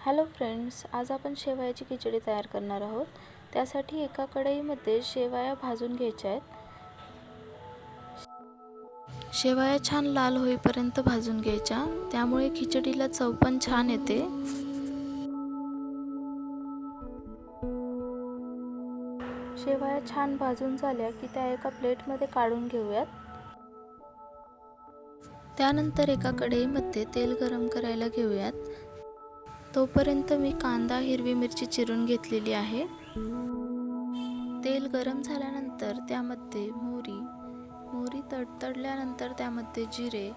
Hello friends, आज आपण शेवयाची खिचडी तयार करणार आहोत। त्यासाठी एका कढईमध्ये शेवया भाजून घ्यायच्या आहेत। शेवया छान लाल होईपर्यंत भाजून घ्यायच्या, त्यामुळे खिचडीला चव पण छान येते। शेवया छान भाजून झाल्या की त्या एका प्लेटमध्ये काढून घेऊयात। त्यानंतर एका कढईमध्ये तेल गरम करायला घेऊयात। तोपर्यंत मी कांदा, हिरवी मिरची चिरून घेतलेली आहे। तेल गरम झाल्यानंतर त्यामध्ये मोहरी तडतडल्यानंतर त्यामध्ये जिरे।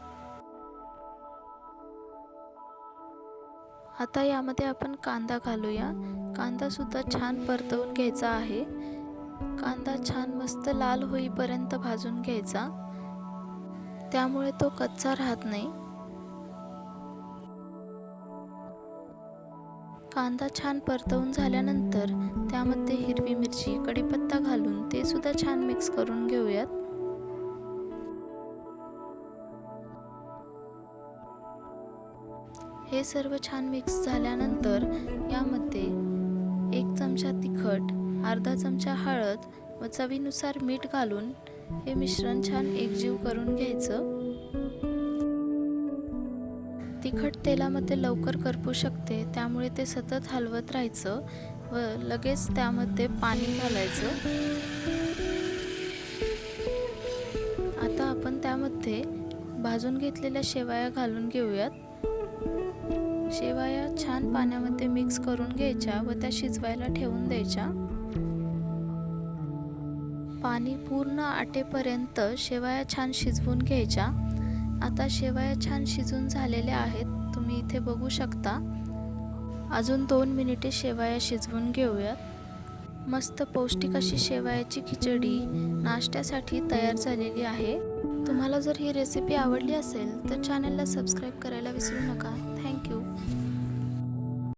आता यामध्ये आपण कांदा घालूया। कांदा सुद्धा छान परतवून घ्यायचा आहे। कांदा छान मस्त लाल होईपर्यंत भाजून घ्यायचा, त्यामुळे तो कच्चा राहत नाही। कांदा छान परतवून झाल्यानंतर त्यामध्ये हिरवी मिरची, कढीपत्ता घालून ते सुद्धा छान मिक्स करून घेऊयात। हे सर्व छान मिक्स झाल्यानंतर यामध्ये 1 चमचा तिखट, अर्धा चमचा हळद व चवीनुसार मीठ घालून हे मिश्रण छान एकजीव करून घ्यायचं। तिखट तेलामध्ये लवकर करपू शकते, त्यामुळे ते सतत हलवत राहायचं व लगेच त्यामध्ये पाणी घालायचं। आता आपण त्यामध्ये भाजून घेतलेल्या शेवया घालून घेऊयात। शेवया छान पाण्यामध्ये मिक्स करून घ्यायच्या व त्या शिजवायला ठेवून द्यायच्या। पाणी पूर्ण आटेपर्यंत शेवया छान शिजवून घ्यायच्या। आता शेवया छान शिजून झालेल्या आहेत, तुम्ही इथे बघू शकता। अजून 2 मिनिटे शेवया शिजवून घेऊयात। मस्त पौष्टिक अशी शेवयाची खिचडी नाश्त्यासाठी तयार झालेली आहे। तुम्हाला जर ही रेसिपी आवडली असेल तर चॅनलला सबस्क्राईब करायला विसरू नका। थँक्यू।